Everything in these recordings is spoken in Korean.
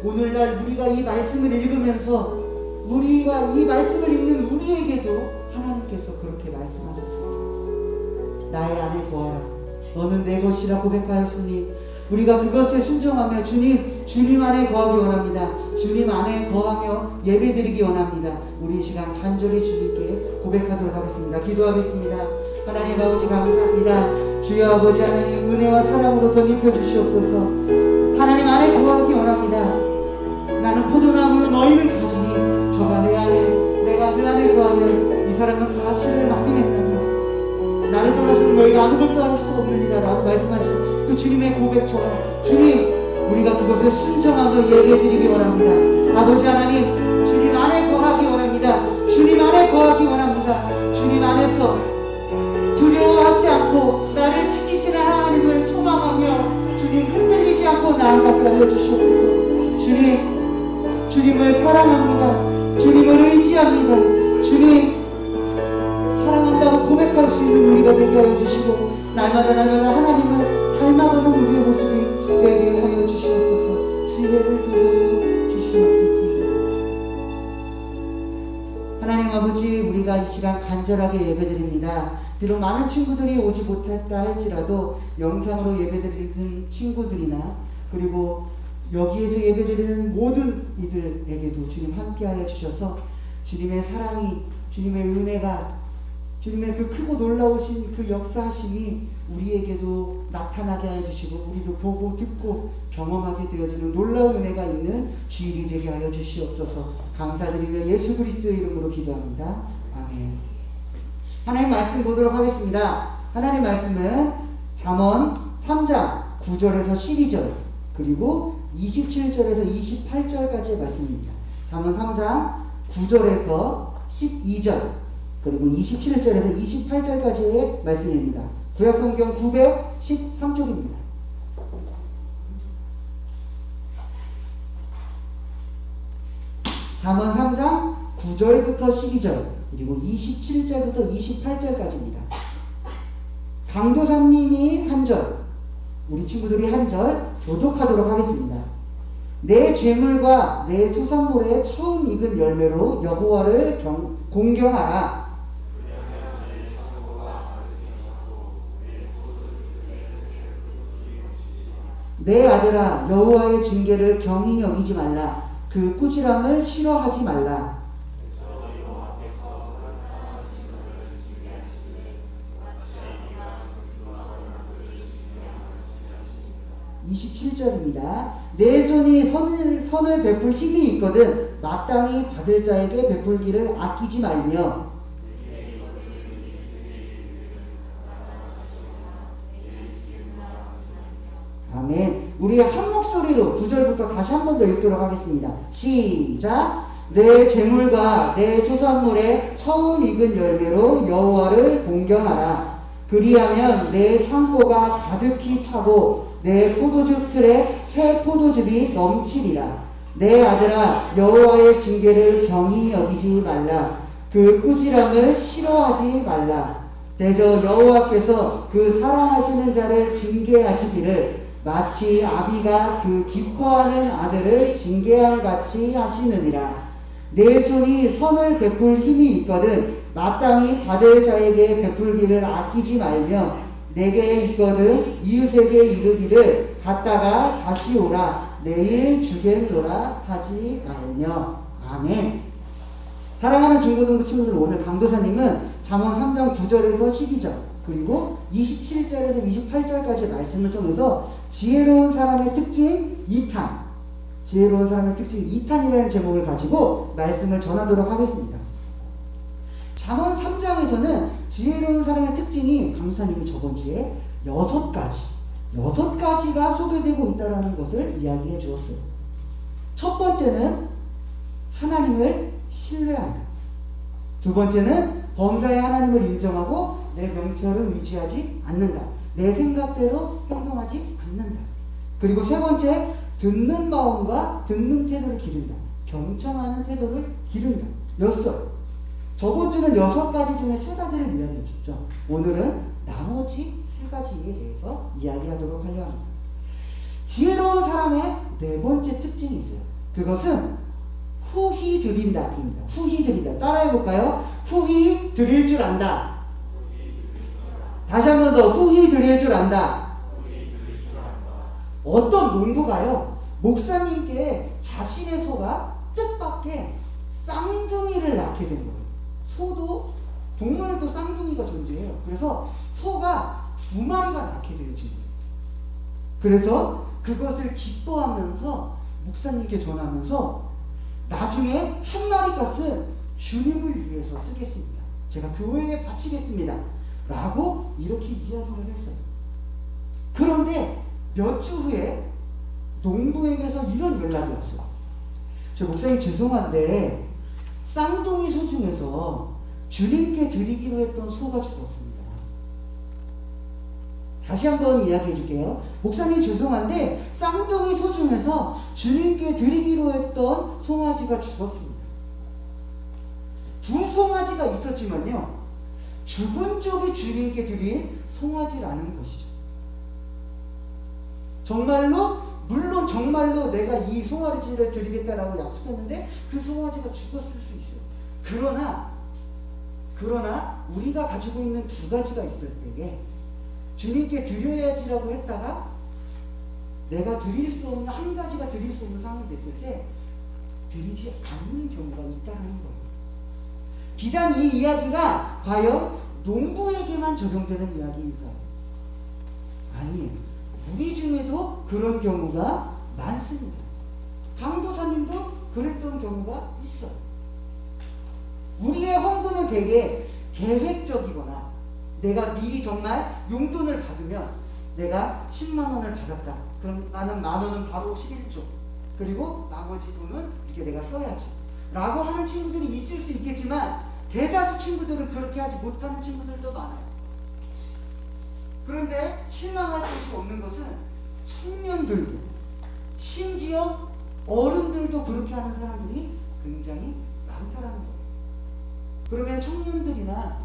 오늘날 우리가 이 말씀을 읽으면서 우리가 이 말씀을 읽는 우리에게도 하나님께서 그렇게 말씀하셨습니다. 나의 안에 거하라. 너는 내 것이라 고백하였으니 우리가 그것에 순종하며 주님 안에 거하기 원합니다. 주님 안에 거하며 예배드리기 원합니다. 우리 이 시간 간절히 주님께 고백하도록 하겠습니다. 기도하겠습니다. 하나님 아버지 감사합니다. 주여 아버지 하나님 은혜와 사랑으로 덧입혀 주시옵소서. 하나님 안에 거하기 원합니다. 나는 포도나무요 너희는 가지니 저가 내 안에 내가 그 안에 거하면 이 사람은 과실을 많이 낸다며 나를 떠나서는 너희가 아무것도 할 수 없느니라 라고 말씀하신 그 주님의 고백처럼 주님 우리가 그것에 순종하며 예배드리기 원합니다. 아버지 하나님 주님 안에 거하기 원합니다. 주님 안에 거하기 원합니다. 주님 안에서 두려워하지 않고 나를 지키시는 하나님을 소망하며 주님 흔들리지 않고 나아가게 하여 주시옵소서. 주님을 사랑합니다. 주님을 의지합니다. 주님 사랑한다고 고백할 수 있는 우리가 되게 하여 주시고 날마다 하나님을 닮아가는 우리의 모습이 되게 하여 주시옵소서. 지혜를 더하여 주시옵소서. 하나님 아버지 우리가 이 시간 간절하게 예배드립니다. 비록 많은 친구들이 오지 못했다 할지라도 영상으로 예배드리는 친구들이나 그리고 여기에서 예배드리는 모든 이들에게도 주님 함께하여 주셔서 주님의 사랑이 주님의 은혜가 주님의 그 크고 놀라우신 그 역사하심이 우리에게도 나타나게 하여 주시고 우리도 보고 듣고 경험하게 되어지는 놀라운 은혜가 있는 주일이 되게 하여 주시옵소서. 감사드리며 예수 그리스도의 이름으로 기도합니다. 아멘. 하나님 말씀 보도록 하겠습니다. 하나님 말씀은 잠언 3장 9절에서 12절 그리고 27절에서 28절까지의 말씀입니다. 잠언 3장 9절에서 12절 그리고 27절에서 28절까지의 말씀입니다. 구약성경 913쪽입니다. 잠언 3장 9절부터 12절 그리고 27절부터 28절까지입니다. 강도사님이 한 절, 우리 친구들이 한 절 교독하도록 하겠습니다. 내 재물과 내 소산물의 처음 익은 열매로 여호와를 공경하라. 내 아들아, 여호와의 징계를 경히 여기지 말라. 그 꾸지람을 싫어하지 말라. 27절입니다. 내 손이 선을 베풀 힘이 있거든 마땅히 받을 자에게 베풀기를 아끼지 말며. 아멘. 우리 한 목소리로 9절부터 다시 한 번 더 읽도록 하겠습니다. 시작. 내 재물과 내 초산물의 처음 익은 열매로 여호와를 공경하라. 그리하면 내 창고가 가득히 차고 내 포도즙 틀에 새 포도즙이 넘치리라. 내 아들아, 여호와의 징계를 경히 여기지 말라. 그 꾸지람을 싫어하지 말라. 대저 여호와께서 그 사랑하시는 자를 징계하시기를 마치 아비가 그 기뻐하는 아들을 징계함 같이 하시느니라. 내 손이 선을 베풀 힘이 있거든 마땅히 받을 자에게 베풀기를 아끼지 말며 내게 있거든 이웃에게 이르기를 갔다가 다시 오라. 내일 주겠노라 하지 말며. 아멘. 사랑하는 중고등부 친구들, 오늘 강도사님은 잠언 3장 9절에서 12절 그리고 27절에서 28절까지 말씀을 통해서 지혜로운 사람의 특징 2탄, 지혜로운 사람의 특징 2탄이라는 제목을 가지고 말씀을 전하도록 하겠습니다. 잠언 3장에서는 지혜로운 사람의 특징이 강사님이 저번 주에 6가지가 소개되고 있다는 것을 이야기해 주었어요. 첫 번째는 하나님을 신뢰한다. 두 번째는 범사의 하나님을 인정하고 내 명철을 의지하지 않는다. 내 생각대로 행동하지 않는다. 그리고 세 번째, 듣는 마음과 듣는 태도를 기른다. 경청하는 태도를 기른다. 였어요. 저번 주는 6가지 중에 3가지를 이야기해 줬죠. 오늘은 나머지 3가지에 대해서 이야기하도록 하려 합니다. 지혜로운 사람의 네 번째 특징이 있어요. 그것은 후히 드린다입니다. 후히 드린다. 따라해 볼까요? 후히 드릴 줄 안다. 다시 한 번 더. 후히 드릴 줄 안다. 어떤 농부가요, 목사님께 자신의 소가 뜻밖의 쌍둥이를 낳게 된 거예요. 소도, 동물도 쌍둥이가 존재해요. 그래서 소가 2마리가 낳게 되어진 거예요. 그래서 그것을 기뻐하면서 목사님께 전하면서 나중에 한 마리 값은 주님을 위해서 쓰겠습니다. 제가 교회에 바치겠습니다. 라고 이렇게 이야기를 했어요. 그런데 몇 주 후에 농부에게서 이런 연락이 왔어요. 저 목사님 죄송한데 쌍둥이 소 중에서 주님께 드리기로 했던 소가 죽었습니다. 다시 한번 이야기해 줄게요. 목사님 죄송한데 쌍둥이 소 중에서 주님께 드리기로 했던 송아지가 죽었습니다. 2 송아지가 있었지만요, 죽은 쪽이 주님께 드린 송아지라는 것이죠. 물론 정말로 내가 이 송아지를 드리겠다라고 약속했는데 그 송아지가 죽었을 수 있어요. 그러나 우리가 가지고 있는 2가지가 있을 때에 주님께 드려야지라고 했다가 내가 드릴 수 없는, 1가지가 드릴 수 없는 상황이 됐을 때 드리지 않는 경우가 있다는 거예요. 비단 이 이야기가 과연 농부에게만 적용되는 이야기일까요? 아니에요. 우리 중에도 그런 경우가 많습니다. 강도사님도 그랬던 경우가 있어요. 우리의 헌금은 되게 계획적이거나 내가 미리 정말 용돈을 받으면 내가 10만 원을 받았다. 그럼 나는 10,000원은 바로 11조. 그리고 나머지 돈은 이렇게 내가 써야지. 라고 하는 친구들이 있을 수 있겠지만 대다수 친구들은 그렇게 하지 못하는 친구들도 많아요. 그런데 실망할 것이 없는 것은 청년들도, 심지어 어른들도 그렇게 하는 사람들이 굉장히 많다라는 거예요. 그러면 청년들이나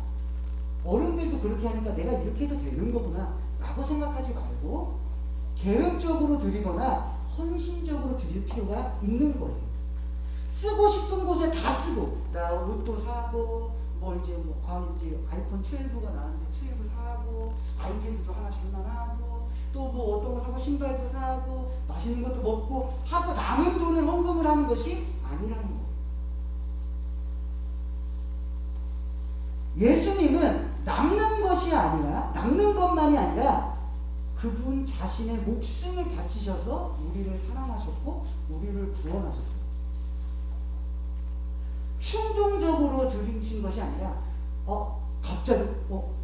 어른들도 그렇게 하니까 내가 이렇게 해도 되는 거구나 라고 생각하지 말고 계획적으로 드리거나 헌신적으로 드릴 필요가 있는 거예요. 쓰고 싶은 곳에 다 쓰고, 나 옷도 사고, 이제 아이폰 12가 나왔는데 12 사고, 아이패드도 하나 장만하고, 또 어떤 거 사고, 신발도 사고, 맛있는 것도 먹고 하고 남은 돈을 헌금을 하는 것이 아니라는 거예요. 예수님은 남는 것만이 아니라 그분 자신의 목숨을 바치셔서 우리를 사랑하셨고 우리를 구원하셨어요. 충동적으로 드리신 것이 아니라 갑자기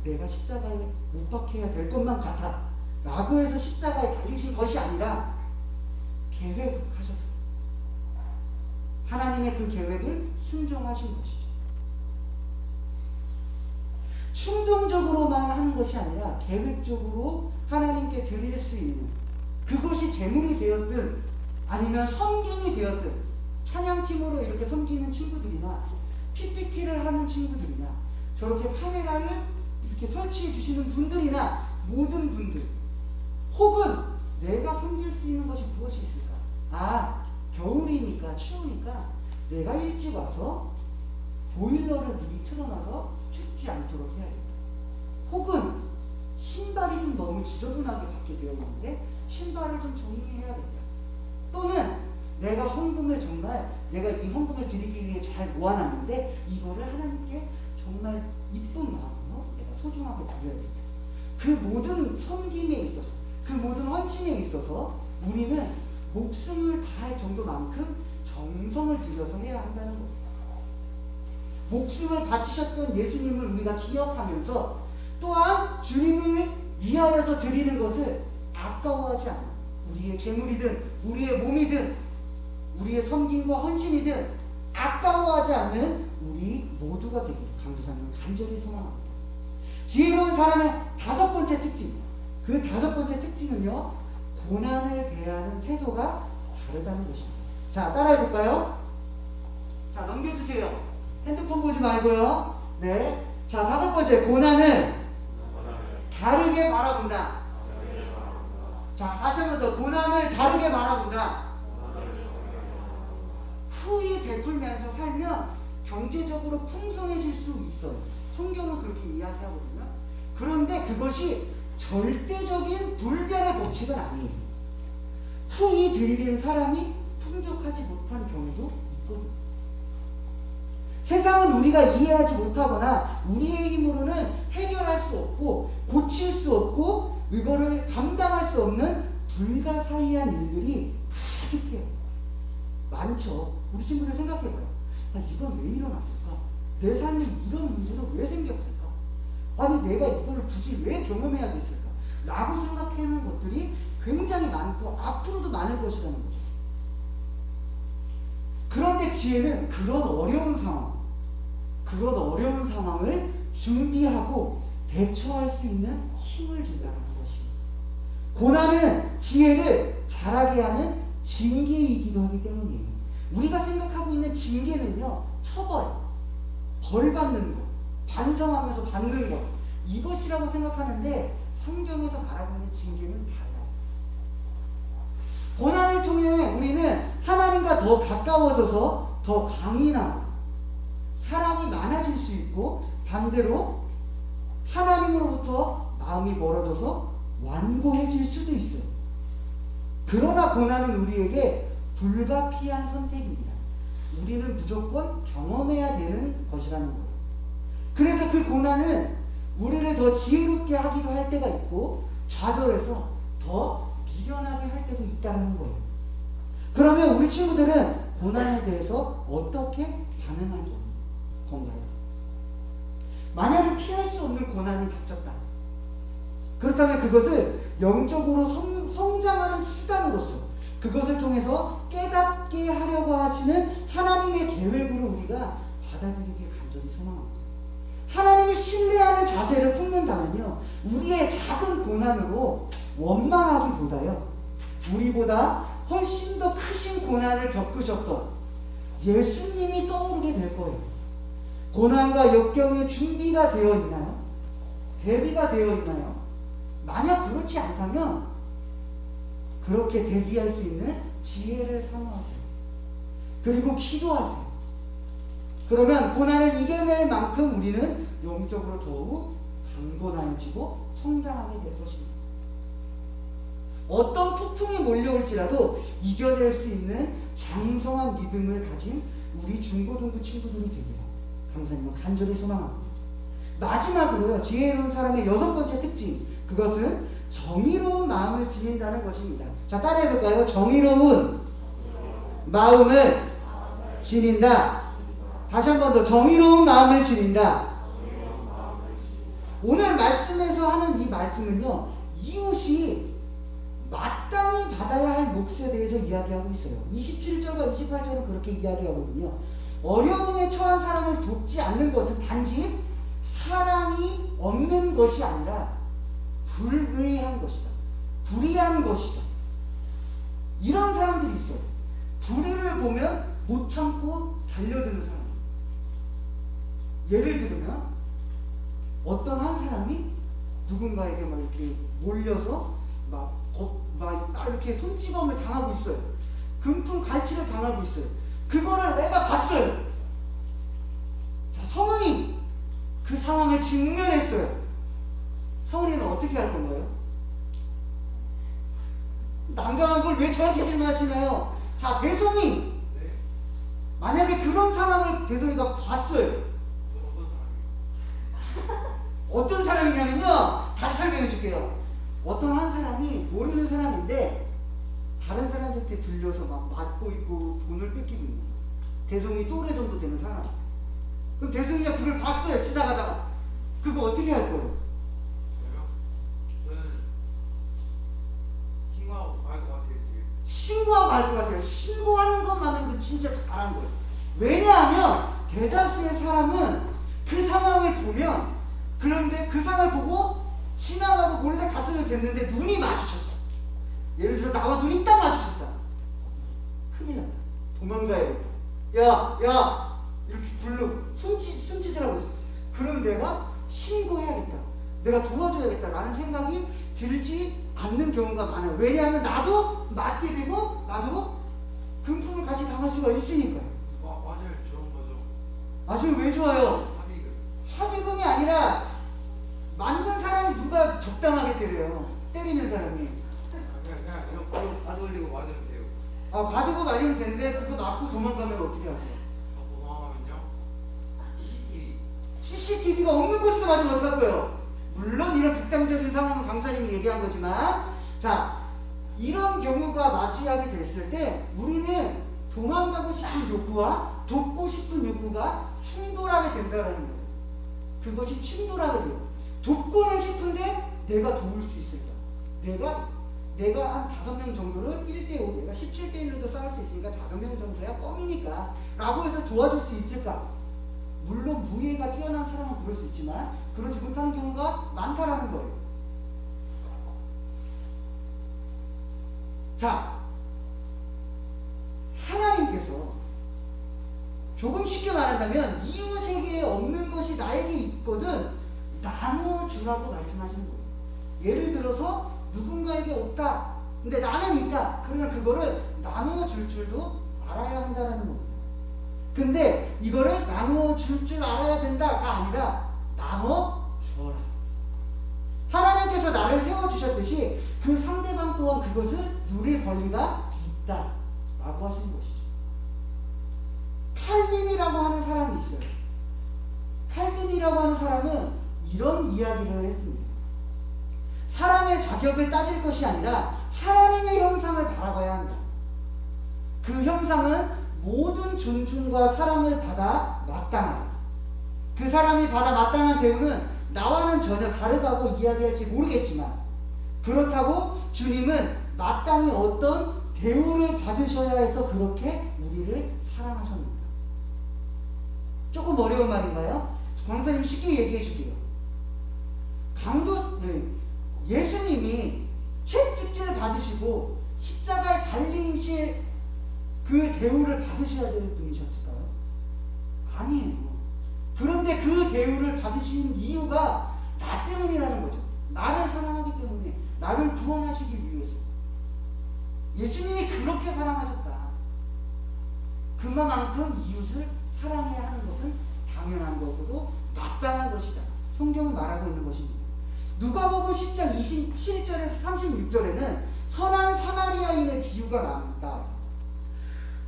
내가 십자가에 못 박혀야 될 것만 같아 라고 해서 십자가에 달리신 것이 아니라 계획하셨어요. 하나님의 그 계획을 순종하신 것이죠. 충동적으로만 하는 것이 아니라 계획적으로 하나님께 드릴 수 있는, 그것이 제물이 되었든 아니면 섬김이 되었든, 찬양팀으로 이렇게 섬기는 친구들이나 PPT를 하는 친구들이나 저렇게 카메라를 이렇게 설치해 주시는 분들이나 모든 분들, 혹은 내가 섬길 수 있는 것이 무엇이 있을까? 겨울이니까 추우니까 내가 일찍 와서 보일러를 미리 틀어놔서 춥지 않도록 해야겠다. 혹은 신발이 좀 너무 지저분하게 받게 되어 있는데 신발을 좀 정리해야겠다. 또는 내가 헌금을 정말 내가 이 헌금을 드리기 위해 잘 모아놨는데 이거를 하나님께 정말 이쁜 마음으로 내가 소중하게 드려야겠다. 그 모든 섬김에 있어서, 그 모든 헌신에 있어서 우리는 목숨을 다할 정도만큼 정성을 들여서 해야 한다는 거예요. 목숨을 바치셨던 예수님을 우리가 기억하면서 또한 주님을 위하여서 드리는 것을 아까워하지 않아. 우리의 재물이든 우리의 몸이든 우리의 섬김과 헌신이든 아까워하지 않는 우리 모두가 되기를 강도사님은 간절히 소망합니다. 지혜로운 사람의 5번째 특징, 그 5번째 특징은요, 고난을 대하는 태도가 다르다는 것입니다. 자, 따라해 볼까요? 자, 넘겨주세요. 핸드폰 보지 말고요. 네. 자, 5번째, 고난을 다르게 바라본다. 자, 다시 한 번 더, 고난을 다르게 바라본다. 후히 베풀면서 살면 경제적으로 풍성해질 수 있어요. 성경은 그렇게 이야기하거든요. 그런데 그것이 절대적인 불변의 법칙은 아니에요. 후히 드리는 사람이 풍족하지 못한 경우도 있거든요. 세상은 우리가 이해하지 못하거나 우리의 힘으로는 해결할 수 없고 고칠 수 없고 이거를 감당할 수 없는 불가사의한 일들이 가득해요. 많죠. 우리 친구들 생각해봐요. 이건 왜 일어났을까? 내 삶에 이런 문제는 왜 생겼을까? 아니 내가 이거를 굳이 왜 경험해야 됐을까? 라고 생각하는 것들이 굉장히 많고 앞으로도 많을 것이라는 거죠. 그런데 지혜는 그런 어려운 상황을 준비하고 대처할 수 있는 힘을 준다는 것이에요. 고난은 지혜를 자라게 하는 징계이기도 하기 때문이에요. 우리가 생각하고 있는 징계는요, 처벌, 벌 받는 것, 반성하면서 받는 것, 이것이라고 생각하는데 성경에서 말하고 있는 징계는 달라요. 고난을 통해 우리는 하나님과 더 가까워져서 더 강인하고 사랑이 많아질 수 있고, 반대로 하나님으로부터 마음이 멀어져서 완고해질 수도 있어요. 그러나 고난은 우리에게 불가피한 선택입니다. 우리는 무조건 경험해야 되는 것이라는 거예요. 그래서 그 고난은 우리를 더 지혜롭게 하기도 할 때가 있고 좌절해서 더 미련하게 할 때도 있다는 거예요. 그러면 우리 친구들은 고난에 대해서 어떻게 반응할 건가요? 만약에 피할 수 없는 고난이 닥쳤다. 그렇다면 그것을 영적으로 성장하는 수단으로서 그것을 통해서 깨닫게 하려고 하시는 하나님의 계획으로 우리가 받아들이길 간절히 소망합니다. 하나님을 신뢰하는 자세를 품는다면요, 우리의 작은 고난으로 원망하기보다요, 우리보다 훨씬 더 크신 고난을 겪으셨던 예수님이 떠오르게 될 거예요. 고난과 역경의 준비가 되어 있나요? 대비가 되어 있나요? 만약 그렇지 않다면 그렇게 대비할 수 있는 지혜를 사모하세요. 그리고 기도하세요. 그러면 고난을 이겨낼 만큼 우리는 영적으로 더욱 강건해지고 성장하게 될 것입니다. 어떤 폭풍이 몰려올지라도 이겨낼 수 있는 장성한 믿음을 가진 우리 중고등부 친구들이 되기를 강사님은 간절히 소망합니다. 마지막으로요, 지혜로운 사람의 6번째 특징, 그것은 정의로운 마음을 지닌다는 것입니다. 자, 따라해볼까요? 정의로운 마음을 지닌다. 다시 한 번 더, 정의로운 마음을 지닌다. 오늘 말씀에서 하는 이 말씀은요, 이웃이 마땅히 받아야 할 몫에 대해서 이야기하고 있어요. 27절과 28절은 그렇게 이야기하거든요. 어려움에 처한 사람을 돕지 않는 것은 단지 사랑이 없는 것이 아니라 불의한 것이다. 불의한 것이다. 이런 사람들이 있어요. 불의를 보면 못 참고 달려드는 사람. 예를 들면 어떤 한 사람이 누군가에게 막 이렇게 몰려서 막 이렇게 손찌검을 당하고 있어요. 금품 갈취를 당하고 있어요. 그거를 내가 봤어요. 자, 성은이 그 상황을 직면했어요. 성은이는 어떻게 할 건가요? 난감한 걸 왜 저한테 질문하시나요? 자, 대성이 만약에 그런 상황을 대성이가 봤어요. 어떤 사람이냐면요, 다시 설명해 줄게요. 어떤 한 사람이 모르는 사람인데 다른 사람한테 들려서 막 맞고 있고 돈을 뺏기고 있는 거예요. 대성이 또래 정도 되는 사람. 그럼 대성이가 그걸 봤어요. 지나가다가. 그거 어떻게 할 거예요? 저는 신고하고 갈 것 같아요. 지금 신고하고 갈 것 같아요. 신고하는 것만으로도 진짜 잘한 거예요. 왜냐하면 대다수의 사람은 그 상황을 보면, 그런데 그 상황을 보고 지나가고 몰래 가슴을 댔는데 눈이 마주쳤어. 예를 들어 나와 눈이 딱 마주쳤다. 큰일 났다. 도망가야겠다. 야 이렇게 부르고 손짓을 하고 있어. 그럼 내가 신고해야겠다. 내가 도와줘야겠다라는 생각이 들지 않는 경우가 많아요. 왜냐하면 나도 맞게 되고 나도 금품을 같이 당할 수가 있으니까요. 맞아요. 좋은 거죠. 맞아요. 왜 좋아요? 합의금. 합의금이 아니라 맞는 사람이 누가 적당하게 때려요. 때리는 사람이. 그냥 이거 가돌리고 맞으면 돼요. 가지고 말리면 되는데 그거 맞고 도망가면 어떻게 하세요? 도망가면요. CCTV가 없는 곳에서 맞으면 어떡할 거예요? 물론 이런 극단적인 상황은 강사님이 얘기한 거지만, 자, 이런 경우가 맞이하게 됐을 때 우리는 도망가고 싶은 욕구와 돕고 싶은 욕구가 충돌하게 된다는 거예요. 그것이 충돌하게 돼요. 돕고는 싶은데 내가 도울 수 있을까? 내가 한 5명 정도를 1대5, 내가 17대1로도 싸울 수 있으니까 5명 정도야 껌이니까 라고 해서 도와줄 수 있을까? 물론 무예가 뛰어난 사람은 그럴 수 있지만 그러지 못하는 경우가 많다라는 거예요. 자, 하나님께서 조금 쉽게 말한다면 이웃에게 없는 것이 나에게 있거든 나누어 주라고 말씀하시는 거예요. 예를 들어서 누군가에게 없다. 근데 나는 있다. 그러면 그거를 나누어 줄 줄도 알아야 한다는 겁니다. 근데 이거를 나누어 줄 줄 알아야 된다가 아니라 나눠 줘라. 하나님께서 나를 세워주셨듯이 그 상대방 또한 그것을 누릴 권리가 있다 라고 하시는 것이죠. 칼빈이라고 하는 사람이 있어요. 칼빈이라고 하는 사람은 이런 이야기를 했습니다. 사람의 자격을 따질 것이 아니라 하나님의 형상을 바라봐야 한다. 그 형상은 모든 존중과 사랑을 받아 마땅하다. 그 사람이 받아 마땅한 대우는 나와는 전혀 다르다고 이야기할지 모르겠지만 그렇다고 주님은 마땅히 어떤 대우를 받으셔야 해서 그렇게 우리를 사랑하셨습니다. 조금 어려운 말인가요? 강사님 쉽게 얘기해 줄게요. 예수님이 채찍질 받으시고 십자가에 달리실 그 대우를 받으셔야 되는 분이셨을까요? 아니에요. 그런데 그 대우를 받으신 이유가 나 때문이라는 나를 구원하시기 위해서. 예수님이 그렇게 사랑하셨다. 그만큼 이웃을 사랑해야 하는 것은 당연한 것이고 마땅한 것이다. 성경은 말하고 있는 것입니다. 누가복음 10장 27절에서 36절에는 선한 사마리아인의 비유가 나옵니다.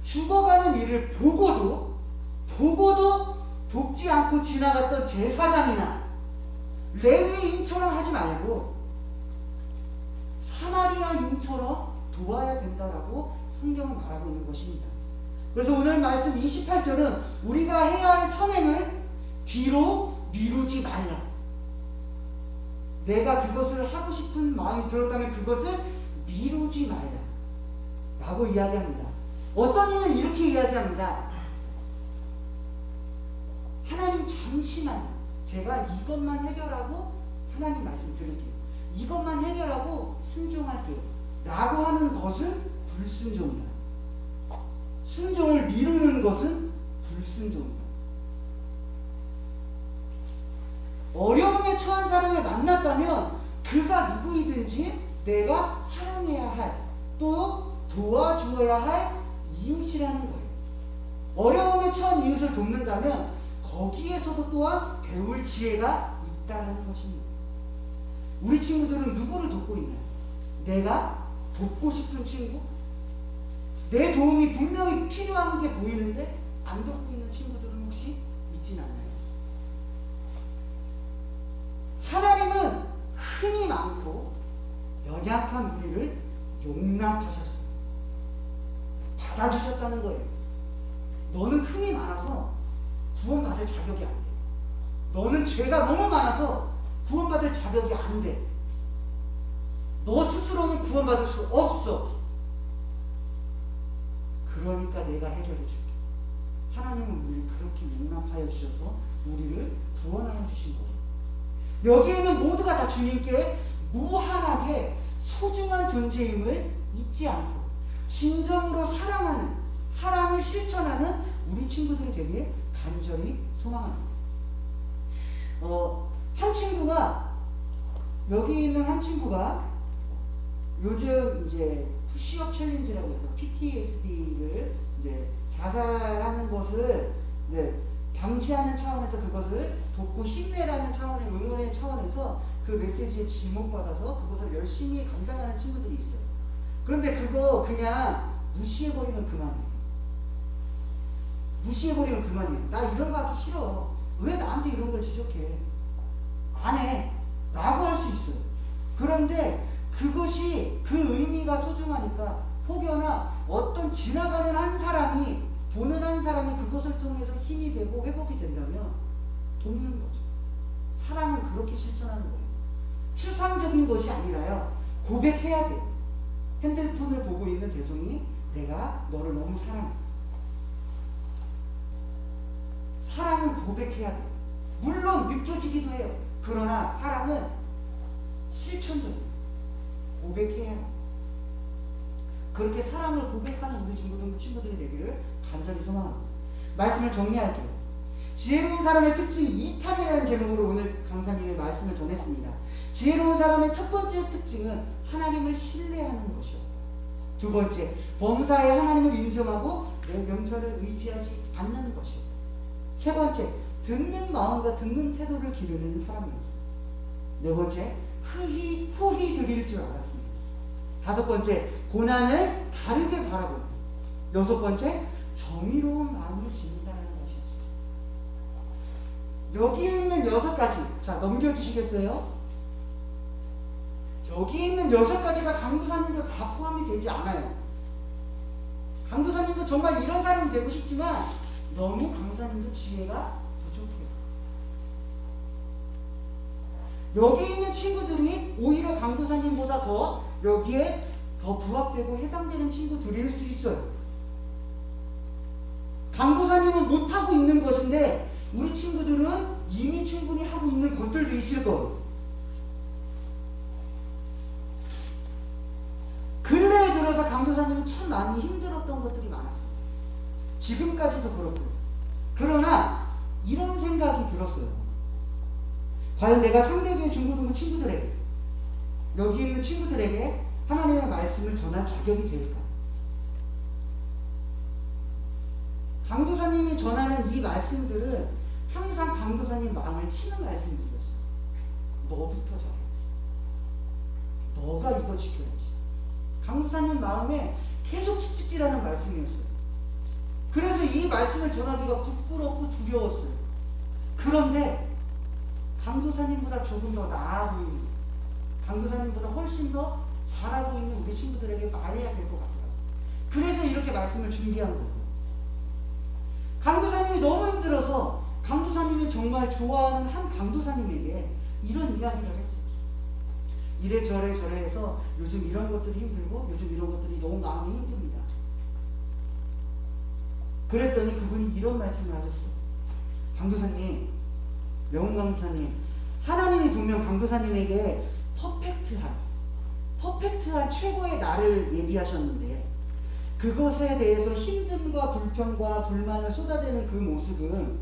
죽어가는 이를 보고도 돕지 않고 지나갔던 제사장이나 레위인처럼 하지 말고 사마리아인처럼 도와야 된다라고 성경은 말하고 있는 것입니다. 그래서 오늘 말씀 28절은 우리가 해야 할 선행을 뒤로 미루지 말라. 내가 그것을 하고 싶은 마음이 들었다면 그것을 미루지 말라 라고 이야기합니다. 어떤 이는 이렇게 이야기합니다. 하나님 잠시만 제가 이것만 해결하고 하나님 말씀 드릴게요. 이것만 해결하고 순종할게요 라고 하는 것은 불순종이다. 순종을 미루는 것은 불순종이다. 어려움에 처한 사람을 만났다면 그가 누구이든지 내가 사랑해야 할, 또 도와주어야 할 이웃이라는 거예요. 어려움에 처한 이웃을 돕는다면 거기에서도 또한 배울 지혜가 있다는 것입니다. 우리 친구들은 누구를 돕고 있나요? 내가 돕고 싶은 친구? 내 도움이 분명히 필요한 게 보이는데 안 돕고 있는 친구들은 혹시 있진 않나요? 하나님은 힘이 많고 연약한 우리를 용납하셨어요. 받아주셨다는 거예요. 너는 힘이 많아서 구원받을 자격이 안 돼. 너는 죄가 너무 많아서 구원받을 자격이 안 돼. 너 스스로는 구원받을 수 없어. 그러니까 내가 해결해 줄게. 하나님은 우리를 그렇게 용납하여 주셔서 우리를 구원하여 주신 거예요. 여기에는 모두가 다 주님께 무한하게 소중한 존재임을 잊지 않고 진정으로 사랑하는, 사랑을 실천하는 우리 친구들이 되길 간절히 소망합니다. 한 친구가, 여기 있는 한 친구가 요즘 이제 푸시업 챌린지라고 해서 PTSD를 이제 자살하는 것을 방지하는 차원에서 그것을 돕고 힘내라는 차원의 응원의 차원에서 그 메시지에 지목받아서 그것을 열심히 감당하는 친구들이 있어요. 그런데 그거 그냥 무시해버리면 그만이에요. 무시해버리면 그만이에요. 나 이런 거 하기 싫어. 왜 나한테 이런 걸 지적해? 안 해. 라고 할 수 있어요. 그런데 그것이 그 의미가 소중하니까 혹여나 어떤 지나가는 한 사람이, 보는 한 사람이 그것을 통해서 힘이 되고 회복이 된다면 돕는 거죠. 사랑은 그렇게 실천하는 거예요. 추상적인 것이 아니라요, 고백해야 돼요. 핸드폰을 보고 있는 대성이 내가 너를 너무 사랑해. 사랑은 고백해야 돼요. 물론 느껴지기도 해요. 그러나 사랑은 실천적이에요. 고백해야 해요. 그렇게 사랑을 고백하는 우리 친구들이 되기를 간절히 소망합니다. 말씀을 정리할게요. 지혜로운 사람의 특징이 이탈이라는 제목으로 오늘 강사님의 말씀을 전했습니다. 지혜로운 사람의 첫 번째 특징은 하나님을 신뢰하는 것이요. 두 번째, 범사에 하나님을 인정하고 내 명철을 의지하지 않는 것이요. 세 번째, 듣는 마음과 듣는 태도를 기르는 사람입니다. 네 번째, 후히 드릴 줄 알았습니다. 다섯 번째, 고난을 다르게 바라봅니다. 여섯 번째, 정의로운 마음을 짓는다는 것이었어요. 여기에 있는 6가지, 자 넘겨주시겠어요? 여기 있는 6가지가 강도사님도 다 포함이 되지 않아요. 강도사님도 정말 이런 사람이 되고 싶지만 너무 강도사님도 지혜가 부족해요. 여기 있는 친구들이 오히려 강도사님보다 더 여기에 더 부합되고 해당되는 친구들일 수 있어요. 강도사님은 못하고 있는 것인데 우리 친구들은 이미 충분히 하고 있는 것들도 있을 거예요. 근래에 들어서 강도사님은 참 많이 힘들었던 것들이 많았어요. 지금까지도 그렇고요. 그러나 이런 생각이 들었어요. 과연 내가 창대교회 중고등부 친구들에게 여기 있는 친구들에게 하나님의 말씀을 전할 자격이 될까? 강도사님이 전하는 이 말씀들은 항상 강도사님 마음을 치는 말씀들이었어요. 너부터 잘해. 너가 이거 지켜야지. 강도사님 마음에 계속 채찍질하는 말씀이었어요. 그래서 이 말씀을 전하기가 부끄럽고 두려웠어요. 그런데 강도사님보다 조금 더 나아 보이는, 강도사님보다 훨씬 더 잘하고 있는 우리 친구들에게 말해야 될 것 같아요. 그래서 이렇게 말씀을 준비한 거예요. 강도사님이 너무 힘들어서 강도사님이 정말 좋아하는 한 강도사님에게 이런 이야기를 했어요. 이래저래 저래 해서 요즘 이런 것들이 힘들고 요즘 이런 것들이 너무 마음이 힘듭니다. 그랬더니 그분이 이런 말씀을 하셨어요. 강도사님, 명훈 강도사님, 하나님이 분명 강도사님에게 퍼펙트한 최고의 날을 예비하셨는데 그것에 대해서 힘듦과 불평과 불만을 쏟아내는 그 모습은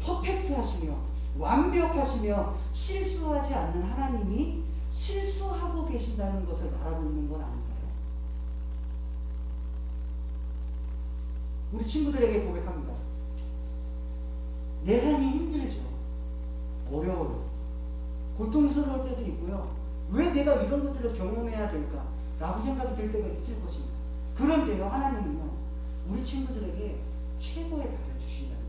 퍼펙트하시며 완벽하시며 실수하지 않는 하나님이 실수하고 계신다는 것을 말하고 있는 건 아닌가요? 우리 친구들에게 고백합니다. 내 삶이 힘들죠. 어려워요. 고통스러울 때도 있고요. 왜 내가 이런 것들을 경험해야 될까? 라고 생각이 들 때가 있을 것입니다. 그런데요, 하나님은요, 우리 친구들에게 최고의 날을 주신다는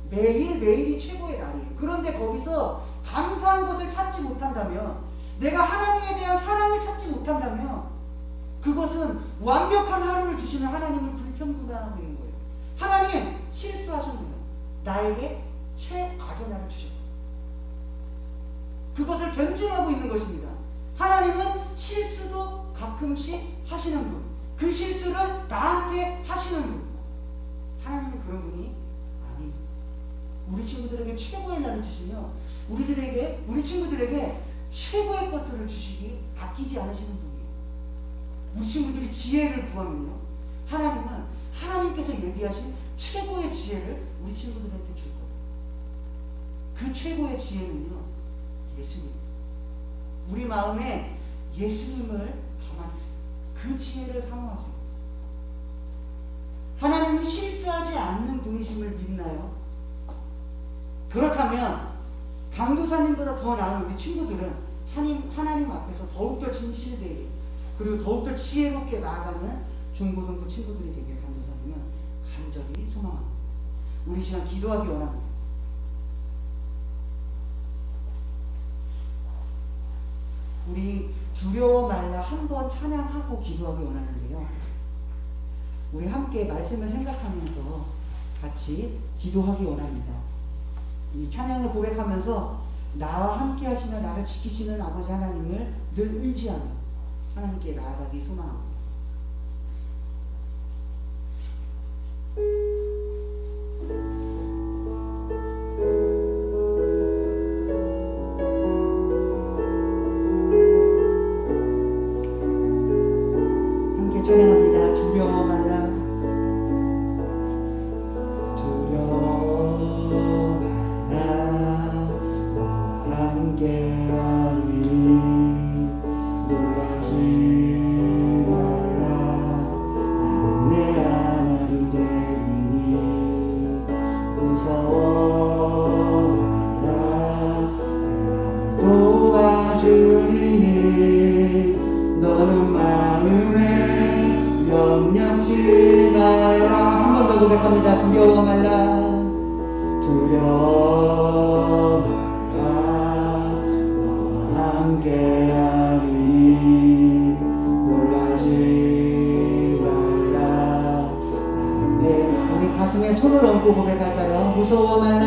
거예요. 매일이 최고의 날이에요. 그런데 거기서 감사한 것을 찾지 못한다면, 내가 하나님에 대한 사랑을 찾지 못한다면, 그것은 완벽한 하루를 주시는 하나님을 불평불만하고 있는 거예요. 하나님, 실수하셨네요. 나에게 최악의 날을 주셨고, 그것을 변증하고 있는 것입니다. 하나님은 실수도 가끔씩 하시는 분, 그 실수를 나한테 하시는 분. 하나님은 그런 분이 아닙니다. 우리 친구들에게 최고의 날을 주시며 우리 친구들에게 최고의 것들을 주시기 아끼지 않으시는 분이에요. 우리 친구들이 지혜를 구하면요, 하나님은 하나님께서 예비하신 최고의 지혜를 우리 친구들한테 줄 거예요. 그 최고의 지혜는요, 예수님. 우리 마음에 예수님을 담아주세요. 그 지혜를 사모하세요. 하나님은 실수하지 않는 분이심을 믿나요? 그렇다면 강도사님보다 더 나은 우리 친구들은 하나님 앞에서 더욱더 진실되게 그리고 더욱더 지혜롭게 나아가는 중고등부 친구들이 되길 강도사님은 간절히 소망합니다. 우리 시간 기도하기 원합니다. 우리 두려워 말라 한번 찬양하고 기도하기 원하는데요. 우리 함께 말씀을 생각하면서 같이 기도하기 원합니다. 이 찬양을 고백하면서 나와 함께 하시며 나를 지키시는 아버지 하나님을 늘 의지하며 하나님께 나아가기 소망합니다. 찬양합니다. 두려워 말라 두려워 말라 너와 함께하니 놀라지 말라 나는 내 하나님 되리니 무서워 말라 내 도와주리니 너는 마음에 염려치 말라. 한 번 더 고백합니다. 두려워 말라 두려워 말라 너와 함께하니 놀라지 말라. 우리 가슴에 손을 얹고 고백할까요? 무서워 말라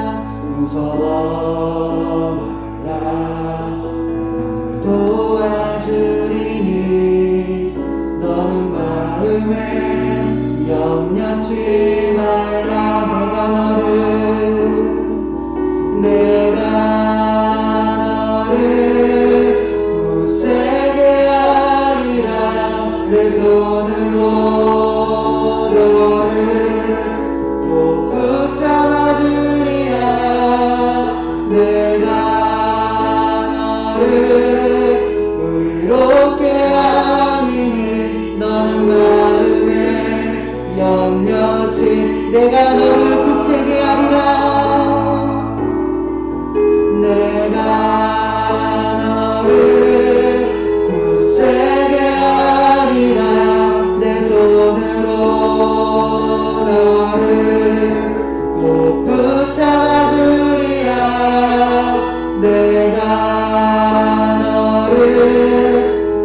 무서워 말라 나를 도와주리니 너는 마음에 염려치 말라. 내가 너를 굳세게 하리라. 내 손으로 너를 꼭 붙잡아주리라. 내가 너를 의롭게 하리니 너는 마음에 염려치 내가 너를 굳세게 하리라 내가 너를 굳세게 하리라 내 손으로 너를 꼭 붙잡아 주리라 내가 너를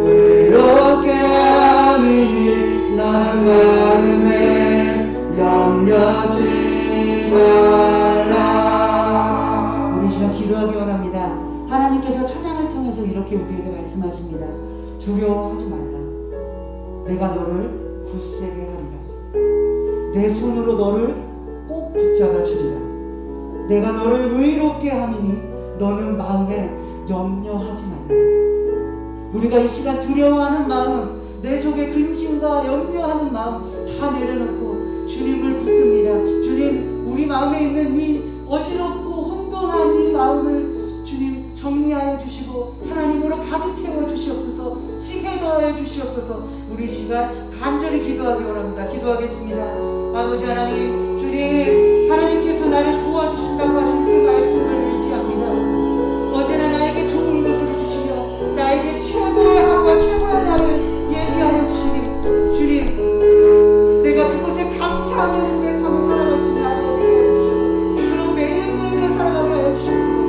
의롭게 함이니 너는 마음에 염려치 말라. 우리 시간 기도하기 원합니다. 하나님께서 찬양을 통해서 이렇게 우리에게 말씀하십니다. 두려워하지 말라. 내가 너를 굳세게 하리라. 내 손으로 너를 꼭 붙잡아 주리라. 내가 너를 의롭게 함이니 너는 마음에 염려하지 말라. 우리가 이 시간 두려워하는 마음, 내 속에 근심과 염려하는 마음 다 내려놓고 주님을 붙듭니다. 주님, 우리 마음에 있는 이 어지럽고 혼돈한 이 마음을 주님 정리하여 주시고 하나님으로 가득 채워 주시옵소서. 지혜 더하여 주시옵소서. 우리 시간 간절히 기도하기 원합니다. 기도하겠습니다. 아버지 하나님, 주님, 하나님께서 나를 도와주신다고 하신 그 말씀을 의지합니다. 언제나 나에게 좋은 것을 주시며 나에게 최고의 하루와 최고의 날을 얘기하여 주시니 주님, 내가 그것에 감사하며 고백하며 살아갈 수 있는 하루가 되게 하여 주시고 그런 매일매일을 살아가게 하여 주시옵소서.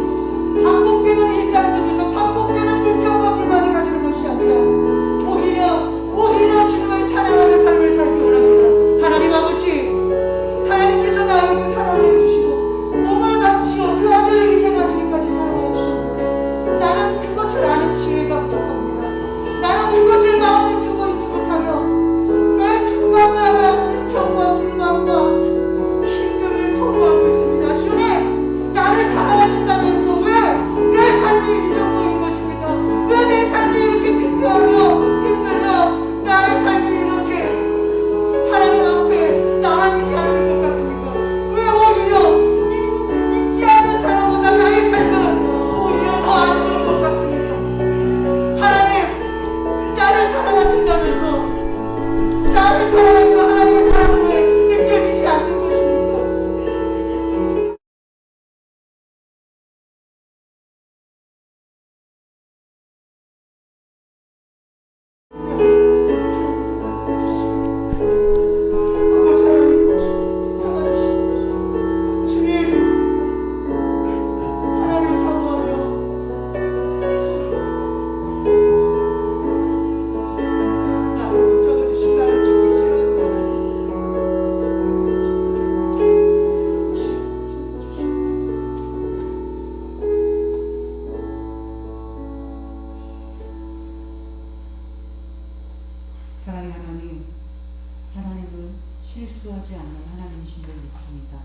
반복되는 일상 속에서 반복되는 불평과 불만을 가지는 것이 아니라 오히려 주님을 찬양하는 삶을 살기 원합니다. 하나님 아버지, 하나님께서 나에게 사랑해 주시고 몸을 바치어 그 아들을 희생하시기까지 사랑해 주셨는데 나는 그것을 아는 지혜가 부족합니다. 나는 그것을 마음에 두고 있지 못하며 매 순간마다 불평과 불만과 힘듦을 토로하고 있습니다. 주님, 나를 사랑하신다면서 왜 내 삶이 이 정도인 것입니까? 왜 내 삶이 이렇게 피폐하며 힘들며 나의 삶이 이렇게 하나님 앞에 나아지지 않는 것 같습니까? 왜 오히려 믿지 않는 사람보다 나의 삶은 오히려 더 안 좋은 것 같습니까? 하나님, 나를 사랑하신다면서 하나님의 사랑은 왜 느껴지지 않는 것입니까? 아버지 하나님, 붙잡아주시고 주님, 하나님을 사모하며 나를 붙잡아주시고 나를 죽기 싫어하는 사랑의 하나님, 하나님은 실수하지 않는 하나님이신 줄 믿습니다.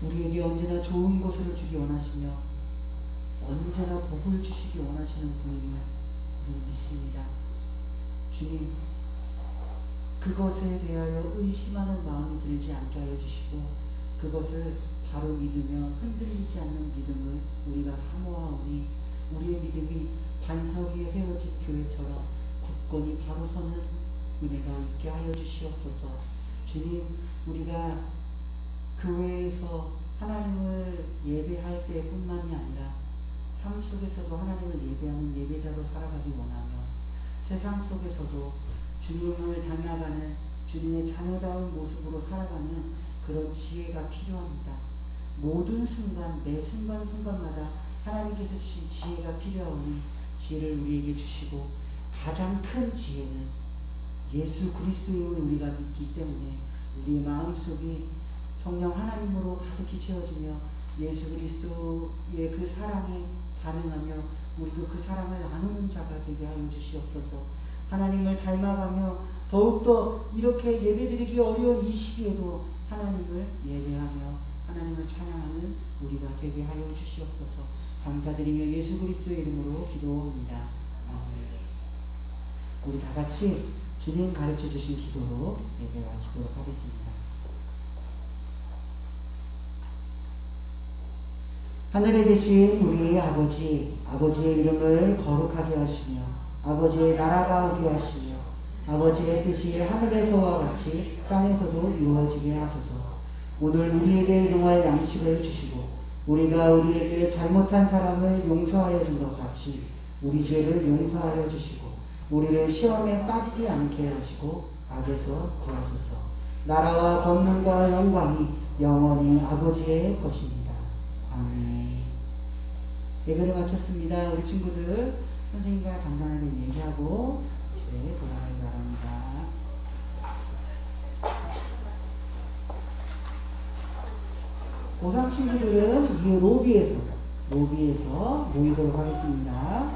우리에게 언제나 좋은 것을 주기 원하시며 언제나 복을 주시기 원하시는 분임을 우리는 믿습니다. 주님, 그것에 대하여 의심하는 마음이 들지 않게 하여 주시고 그것을 바로 믿으며 흔들리지 않는 믿음을 우리가 사모하오니 우리의 믿음이 반석 위에 세워진 교회처럼 굳건히 바로 서는 은혜가 있게 하여 주시옵소서. 주님, 우리가 교회에서 하나님을 예배할 때뿐만이 아니라 삶 속에서도 하나님을 예배하는 예배자로 살아가기 원하며 세상 속에서도 주님을 닮아가는 주님의 자녀다운 모습으로 살아가는 그런 지혜가 필요합니다. 모든 순간, 매 순간순간마다 하나님께서 주신 지혜가 필요하오니 지혜를 우리에게 주시고 가장 큰 지혜는 예수 그리스도임을 우리가 믿기 때문에 우리의 마음속이 성령 하나님으로 가득히 채워지며 예수 그리스도의 그 사랑에 반응하며 우리도 그 사랑을 나누는 자가 되게 하여 주시옵소서. 하나님을 닮아가며 더욱더 이렇게 예배드리기 어려운 이 시기에도 하나님을 예배하며 하나님을 찬양하는 우리가 되게 하여 주시옵소서. 감사드리며 예수 그리스도의 이름으로 기도합니다. 아멘. 우리 다 같이 주님 가르쳐 주신 기도로 예배 마치도록 하겠습니다. 하늘에 계신 우리 아버지, 아버지의 이름을 거룩하게 하시며 아버지의 나라가 오게 하시며 아버지의 뜻이 하늘에서와 같이 땅에서도 이루어지게 하소서. 오늘 우리에게 일용할 양식을 주시고 우리가 우리에게 잘못한 사람을 용서하여 준 것 같이 우리 죄를 용서하여 주시고 우리를 시험에 빠지지 않게 하시고 악에서 구하소서. 나라와 권능과 영광이 영원히 아버지의 것입니다. 아멘. 예배를 마쳤습니다. 우리 친구들 선생님과 간단하게 얘기하고 집에 돌아가기 바랍니다. 고3 친구들은 위에 로비에서 모이도록 하겠습니다.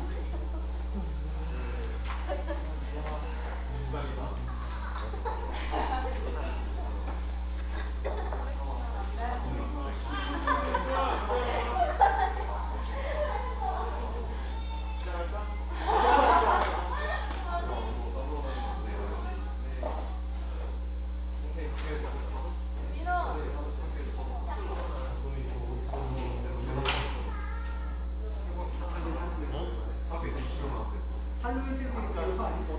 할로윈 때도 이거 아니고